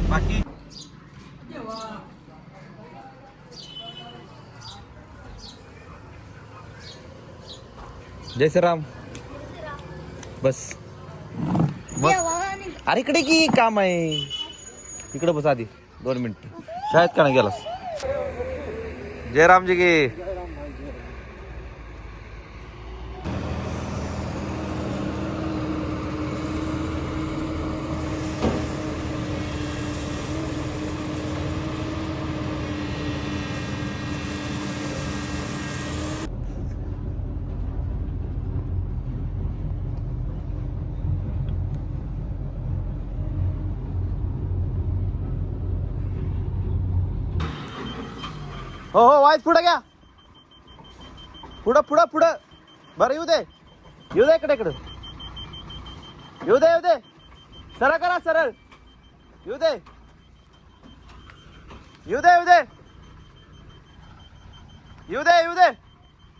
बाकी जय श्रीराम. बस अरे इकडे की काम आहे. इकडे बस आधी 2 मिनिट. शाळेत का नाही गेलास? जयरामजी की. हो हो वाईस पुढे घ्या. पुढं पुढं पुढं. बरं येऊ दे इकडे इकडे. येऊ दे सरळ करा सरळ. येऊ दे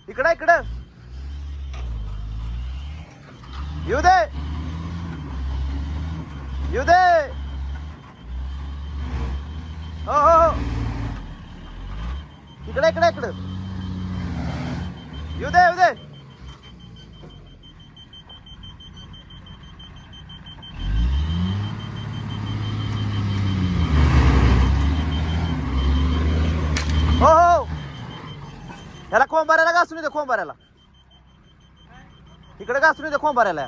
इकडे इकडं. येऊ दे हो हो हो. इकडे येऊ दे हो हो. ह्याला कोंबाऱ्याला घासून दे. कोंबाऱ्याला इकडे घासून दे. कोंबाऱ्याला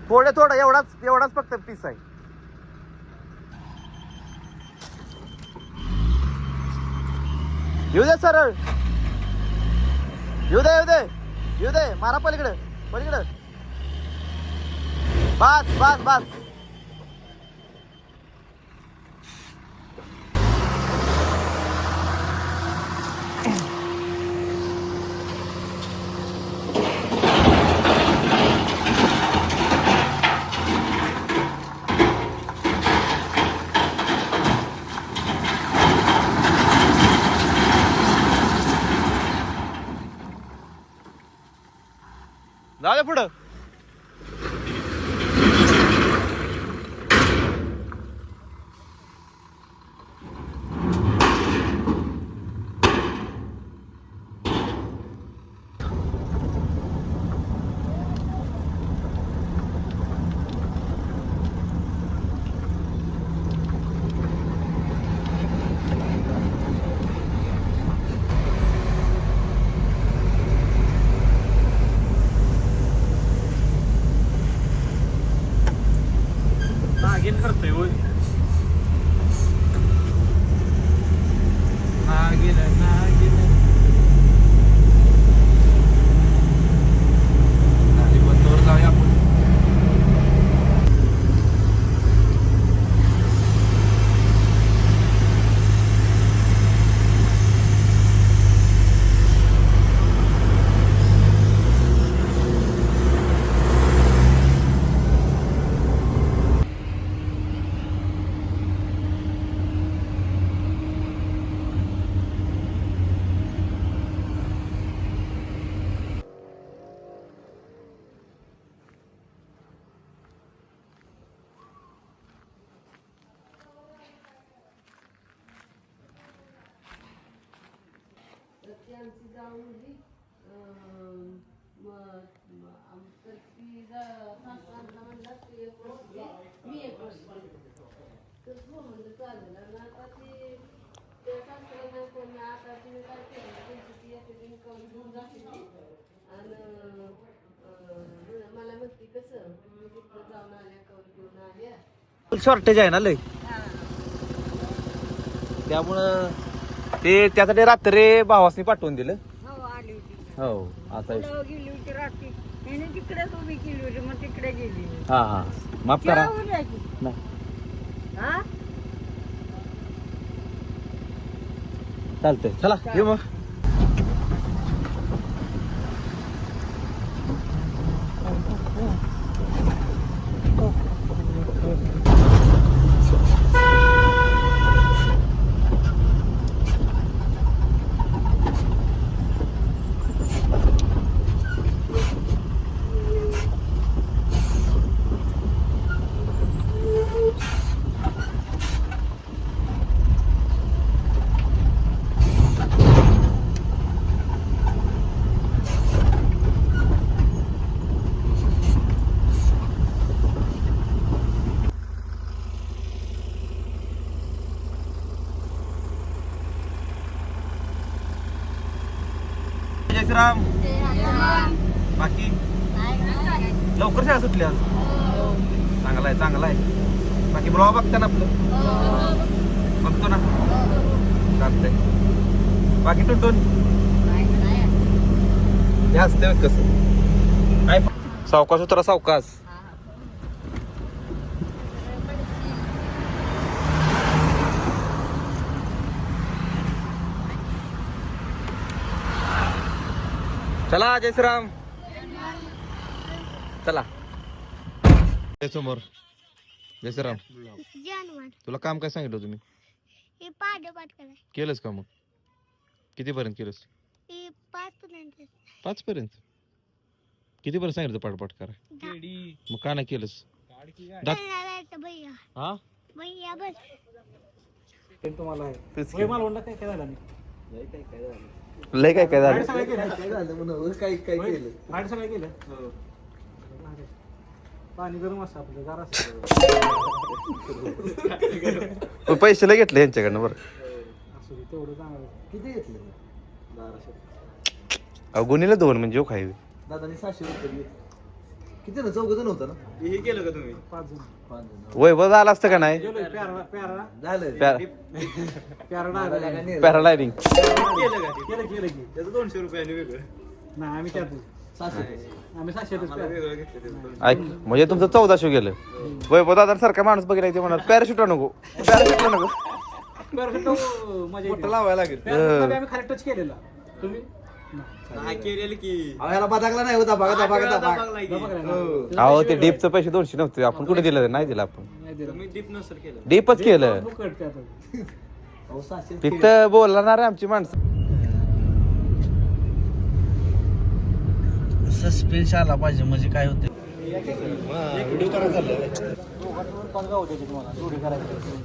थोडं एवढाच फक्त पीस आहे. येऊ दे सरळ. येऊ दे मारा पलीकडे. बस जाऊ दे पुढं. नागिन करतोय होय. नागिन बंदवर जाऊया आपण. आमची जाऊन होती तर ती सासऱ्यांना म्हणलं तू 1 वर्ष घे मी 1 वर्ष तर हो म्हणलं चालेल. आणि आता ती त्या सासऱ्यांना कोणी आता तिने काय केलं त्यांची ती एकेदिन करून घेऊन जाते आणि मला म्हणते कसं मी तिकडं जाऊन आल्या कवर घेऊन आल्या. शॉर्टेज आहे ना लय. त्यामुळं ते त्यासाठी रात्री भावासनी पाठवून दिलं. हो आली होती. हो आता गेली होती रात्री. त्याने तिकडेच उभी केली होती मग तिकडे गेली. हा माफ करा. चालतंय चला येऊ मग. जयश्राम. बाकी लवकर शाळा सुटली आज. चांगला आहे चांगला आहे. बाकी ब्लॉग बघता ना आपलं. बघतो ना. चालतंय. बाकी टुटून हे असते कसं काय सावकाश उतरा सावकाश. चला जयश्राम चला. समोर जयश्राम तुला काम काय सांगितलं तुम्ही हे पाठ कराय केलंस का मग कितीपर्यंत केलंस? हे 5 5 पर्यंत. कितीपर्यंत सांगितलं पाठपाठ करा मग का नाही केलंस? भैया हा भैया बस तुम्हाला तेच होय, मला म्हणलं काय काय झालं नाही लय काय काय राईड झालं. सगळं केलं काय होय, केलं राईड सगळं केलं पाणी गरम असतं आपलं जरा पण पैसे लय घेतले यांच्याकडनं बरं. असं दे, तेवढं चांगलं. किती घेतले? अहो गुन्हेला 2 म्हणजे हो खाई. दादानी 600 रुपये घेतले. किती ना 4 जण होतं ना? हे केलं का तुम्ही? 5 जण 5 जण. वैभव झालं असतं का नाही? गेलोय, प्यारा झालं. डायरेक्ट पॅरालायडिंग केलं की त्याचं 200 रुपयाने वेगळं. नाही आम्ही त्यात 600. आम्ही 700 मला वेगळं घेतलं ऐक म्हणजे तुमचं 1400 गेलं. वैभव दादा सारखा माणूस बघितला ते म्हणा पॅराशूट नको पॅराशूट नको. मजा मोठं लावायला लागेल. येते. आम्ही खाली टच केलेला तुम्ही नाही केलेलं की अहो, ह्याला बदागला नाही होता बघा अहो ते डीपचं पैसे 200 नव्हते आपण कुठे दिलं नाही दिलं आपण. नाही दिलं. मी डीप नसेल केलं. डीपच केलं. फुकट त्यात. अहो 600 तिथं बोलणार आहे आमची माणसं. सस्पेन्स आला पाहिजे म्हणजे काय होते. पाच गाव होते तुम्हाला जोडी करायची.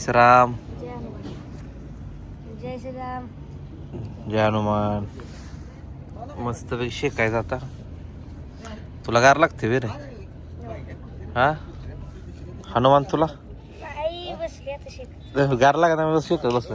राम जय श्रीराम. जय हनुमान. मस्त पैकी शेकायचं आता. तुला गार लागते वे रे हा हनुमान तुला आई बसली आता शेत. गार लागत शेकत बसलं.